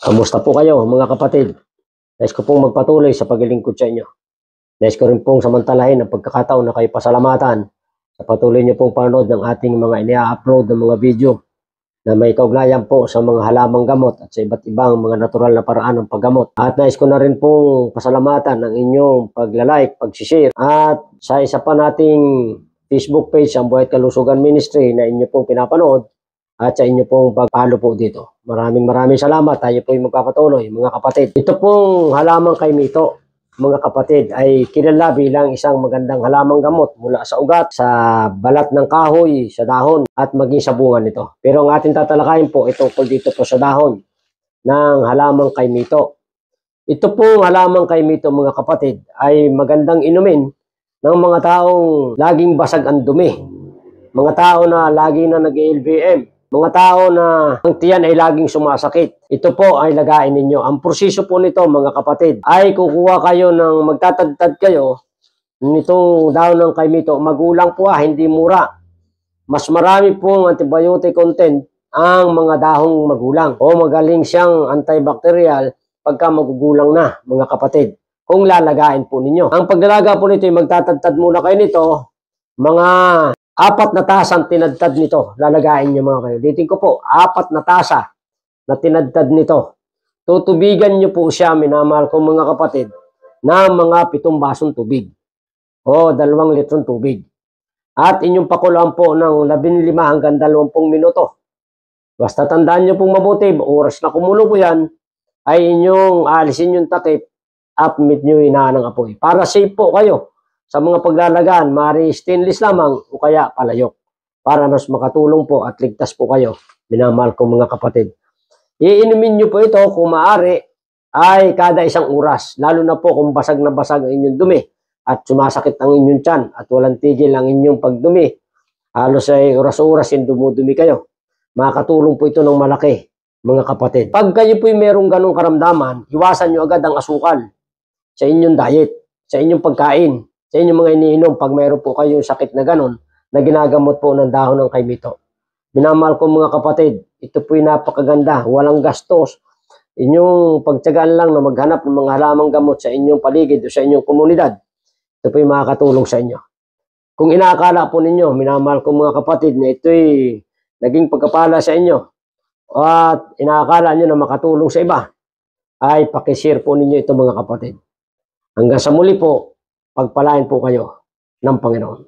Kamusta po kayo mga kapatid? Nais ko pong magpatuloy sa paglilingkod sa inyo. Nais ko rin pong samantalahin ang pagkakataon na kayo pasalamatan sa patuloy niyo pong panonood ng ating mga inia-upload ng mga video na may kaugnayan po sa mga halamang gamot at sa iba't ibang mga natural na paraan ng paggamot. At nais ko na rin pong pasalamatan ng inyong pagla-like, pag-share at sa isa pa nating Facebook page, ang Buhay at Kalusugan Ministry na inyo pong pinapanood at sa inyo pong pag-follow po dito. Maraming salamat. Tayo po yung magpapatuloy, mga kapatid. Ito pong halamang kaimito, mga kapatid, ay kilala bilang isang magandang halamang gamot mula sa ugat, sa balat ng kahoy, sa dahon, at maging sa bunga nito. Pero ang ating tatalakayin po, itungkol dito po sa dahon ng halamang kaimito. Ito pong halamang kaimito, mga kapatid, ay magandang inumin ng mga taong laging basag ang dumi. Mga tao na lagi na nag-LBM. Mga tao na ang tiyan ay laging sumasakit. Ito po ay lagain ninyo. Ang proseso po nito, mga kapatid, ay kukuha kayo ng magtatadtad kayo nitong dahon ng kaimito. Magulang po hindi mura. Mas marami pong antibiotic content ang mga dahong magulang. O magaling siyang antibacterial pagka magugulang na, mga kapatid. Kung lalagain po ninyo. Ang paglalaga po nito, magtatadtad muna kayo nito. Mga 4 na tasang tinadtad nito. Lalagain nyo mga kayo. Ditin ko po, 4 na tasa na tinadtad nito. Tutubigan nyo po siya, minamahal ko mga kapatid, na mga 7 basong tubig. O 2 litrong tubig. At inyong pakulaan po ng 15 hanggang 20 minuto. Basta tandaan nyo pong mabuti, oras na kumulo po yan, ay inyong alisin yung takip at meet nyo inaan ng apoy. Para safe po kayo. Sa mga paglalagaan, mari stainless lamang o kaya palayok. Para mas makatulong po at ligtas po kayo. Minamahal ko mga kapatid. Iinumin nyo po ito kung maaari ay kada 1 oras. Lalo na po kung basag na basag ang inyong dumi at sumasakit ang inyong tiyan at walang tigil ang inyong pagdumi. Halos ay oras-oras yung dumudumi kayo. Makakatulong po ito ng malaki, mga kapatid. Pag kayo po merong ganong karamdaman, iwasan nyo agad ang asukal sa inyong diet, sa inyong pagkain, sa inyong mga iniinom pag mayroon po kayong sakit na ganon na ginagamot po ng dahon ng kaimito. Minamahal ko mga kapatid, ito po'y napakaganda, walang gastos. Inyong pagtyagaan lang na maghanap ng mga halamang gamot sa inyong paligid o sa inyong komunidad, ito po'y makakatulong sa inyo. Kung inaakala po ninyo, minamahal ko mga kapatid, na ito'y naging pagkapala sa inyo at inaakala nyo na makatulong sa iba, ay pakishare po ninyo ito mga kapatid. Hanggang sa muli po, pagpalain po kayo ng Panginoon.